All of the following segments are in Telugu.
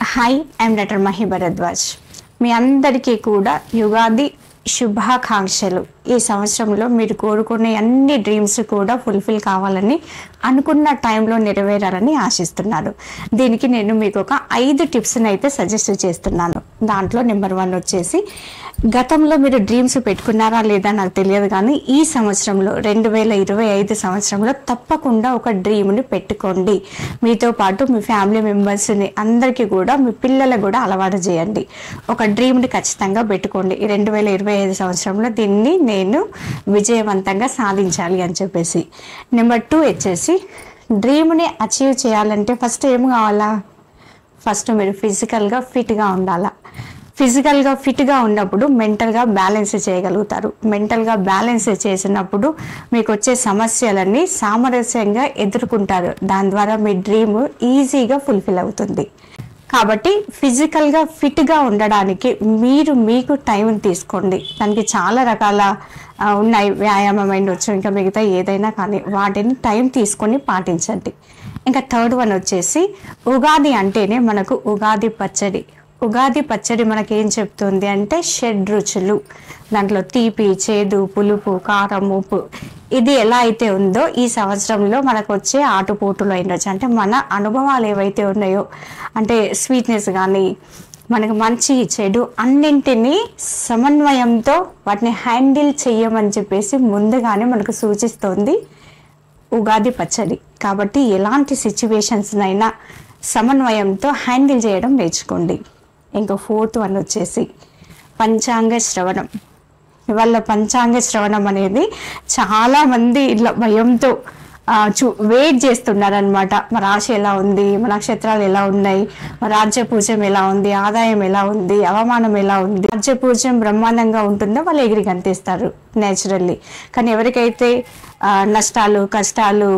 Hi, I'm doctor Mahi Bharadwaj. మీ అందరికీ కూడా యుగాది శుభాకాంక్షలు. ఈ సంవత్సరంలో మీరు కోరుకునే అన్ని డ్రీమ్స్ కూడా ఫుల్ఫిల్ కావాలని, అనుకున్న టైంలో నెరవేరాలని ఆశిస్తున్నాను. దీనికి నేను మీకు ఒక 5 టిప్స్ని అయితే సజెస్ట్ చేస్తున్నాను. దాంట్లో నెంబర్ 1 వచ్చేసి, గతంలో మీరు డ్రీమ్స్ పెట్టుకున్నారా లేదా నాకు తెలియదు, కానీ ఈ సంవత్సరంలో 2025 సంవత్సరంలో తప్పకుండా ఒక డ్రీమ్ని పెట్టుకోండి. మీతో పాటు మీ ఫ్యామిలీ మెంబర్స్ని అందరికీ కూడా, మీ పిల్లలకు కూడా అలవాటు చేయండి. ఒక డ్రీమ్ని ఖచ్చితంగా పెట్టుకోండి. ఈ 2025 సంవత్సరంలో దీన్ని నేను విజయవంతంగా సాధించాలి అని చెప్పేసి. నెంబర్ 2 వచ్చేసి, డ్రీమ్ని అచీవ్ చేయాలంటే ఫస్ట్ ఏం కావాలా? ఫస్ట్ మీరు ఫిజికల్గా ఫిట్గా ఉండాలా. ఫిజికల్గా ఫిట్గా ఉన్నప్పుడు మెంటల్గా బ్యాలెన్స్ చేయగలుగుతారు. మెంటల్గా బ్యాలెన్స్ చేసినప్పుడు మీకు వచ్చే సమస్యలన్నీ సామరస్యంగా ఎదుర్కొంటారు. దాని ద్వారా మీ డ్రీమ్ ఈజీగా ఫుల్ఫిల్ అవుతుంది. కాబట్టి ఫిజికల్గా ఫిట్గా ఉండడానికి మీకు టైం తీసుకోండి. దానికి చాలా రకాల ఉన్నాయి, వ్యాయామం అయిండొచ్చు, ఇంకా మిగతా ఏదైనా కానీ వాటిని టైం తీసుకొని పాటించండి. ఇంకా థర్డ్ వన్ వచ్చేసి, ఉగాది అంటేనే మనకు ఉగాది పచ్చడి. ఉగాది పచ్చడి మనకేం చెప్తుంది అంటే 6 రుచులు. దాంట్లో తీపి, చేదు, పులుపు, కారం, ఉప్పు. ఇది ఎలా అయితే ఉందో ఈ సంవత్సరంలో మనకు వచ్చే ఆటుపోటులు అయినచ్చు, అంటే మన అనుభవాలు ఏవైతే ఉన్నాయో, అంటే స్వీట్నెస్ కానీ మనకు మంచి చెడు అన్నింటినీ సమన్వయంతో వాటిని హ్యాండిల్ చేయమని చెప్పేసి ముందుగానే మనకు సూచిస్తోంది ఉగాది పచ్చడి. కాబట్టి ఎలాంటి సిచ్యువేషన్స్నైనా సమన్వయంతో హ్యాండిల్ చేయడం నేర్చుకోండి. ఇంకా 4th వన్ వచ్చేసి పంచాంగ శ్రవణం. ఇవాళ పంచాంగ శ్రవణం అనేది చాలామంది ఇట్లా భయంతో వెయిట్ చేస్తున్నారనమాట. మా రాశి ఎలా ఉంది, మా నక్షత్రాలు ఎలా ఉన్నాయి, మా రాజ్యపూజ్యం ఎలా ఉంది, ఆదాయం ఎలా ఉంది, అవమానం ఎలా ఉంది. రాజ్యపూజ్యం బ్రహ్మాండంగా ఉంటుందో వాళ్ళు ఎగిరి గంతేస్తారు నేచురల్లీ. కానీ ఎవరికైతే నష్టాలు, కష్టాలు,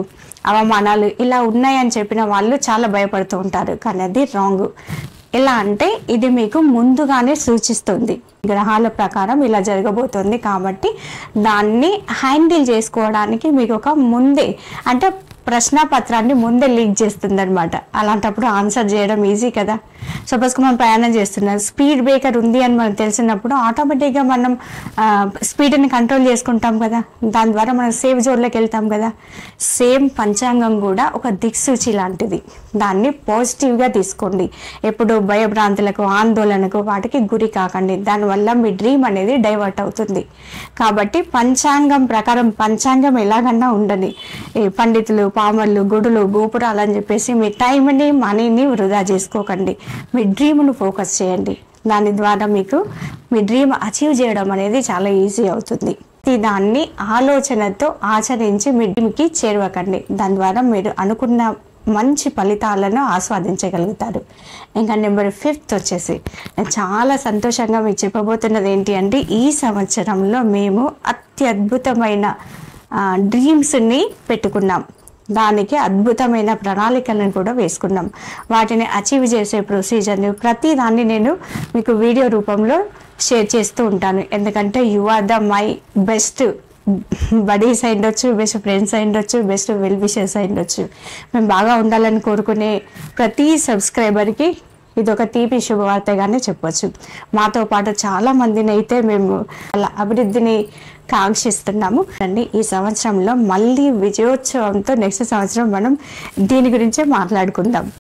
అవమానాలు ఇలా ఉన్నాయని చెప్పిన వాళ్ళు చాలా భయపడుతూ ఉంటారు. కానీ అది రాంగ్. ఎలా అంటే ఇది మీకు ముందుగానే సూచిస్తుంది, గ్రహాల ప్రకారం ఇలా జరగబోతుంది. కాబట్టి దాన్ని హ్యాండిల్ చేసుకోవడానికి మీకు ఒక ముందే, అంటే ప్రశ్నపత్రాన్ని ముందే లీక్ చేస్తుంది అనమాట. అలాంటప్పుడు ఆన్సర్ చేయడం ఈజీ కదా. సపోజ్కి మనం ప్రయాణం చేస్తున్నాం, స్పీడ్ బ్రేకర్ ఉంది అని మనకు తెలిసినప్పుడు ఆటోమేటిక్గా మనం స్పీడ్ని కంట్రోల్ చేసుకుంటాం కదా. దాని ద్వారా మనం సేఫ్ జోన్లోకి వెళ్తాం కదా. సేమ్ పంచాంగం కూడా ఒక దిక్సూచి లాంటిది. దాన్ని పాజిటివ్గా తీసుకోండి. ఎప్పుడు భయభ్రాంతులకు, ఆందోళనకు వాటికి గురి కాకండి. దానివల్ల మీ డ్రీమ్ అనేది డైవర్ట్ అవుతుంది. కాబట్టి పంచాంగం ప్రకారం, పంచాంగం ఎలాగన్నా ఉండని, ఈ పండితులు, పామర్లు, గుడులు, గోపురాలు అని చెప్పేసి మీ టైంని, మనీని వృధా చేసుకోకండి. మీ డ్రీమ్ను ఫోకస్ చేయండి. దాని ద్వారా మీకు మీ డ్రీమ్ అచీవ్ చేయడం అనేది చాలా ఈజీ అవుతుంది. దాన్ని ఆలోచనతో ఆచరించి మీ డ్రీమ్కి చేరువకండి. దాని ద్వారా మీరు అనుకున్న మంచి ఫలితాలను ఆస్వాదించగలుగుతారు. ఇంకా నెంబర్ 5 వచ్చేసి, నేను చాలా సంతోషంగా మీకు చెప్పబోతున్నది ఏంటి అంటే, ఈ సంవత్సరంలో మేము అత్యద్భుతమైన డ్రీమ్స్ని పెట్టుకున్నాం. దానికి అద్భుతమైన ప్రణాళికలను కూడా వేసుకున్నాం. వాటిని అచీవ్ చేసే ప్రొసీజర్ని ప్రతి దాన్ని నేను మీకు వీడియో రూపంలో షేర్ చేస్తూ ఉంటాను. ఎందుకంటే you are the my best buddies అయిండొచ్చు, బెస్ట్ ఫ్రెండ్స్ అయిండొచ్చు, బెస్ట్ వెల్ విషర్స్ అయిండొచ్చు. మేము బాగా ఉండాలని కోరుకునే ప్రతి సబ్స్క్రైబర్కి ఇది ఒక తీపి శుభవార్తగానే చెప్పొచ్చు. మాతో పాటు చాలా మందిని అయితే మేము అలా అభివృద్ధిని కాంక్షిస్తున్నాము అండి. ఈ సంవత్సరంలో మళ్ళీ విజయోత్సవంతో నెక్స్ట్ సంవత్సరం మనం దీని గురించే మాట్లాడుకుందాం.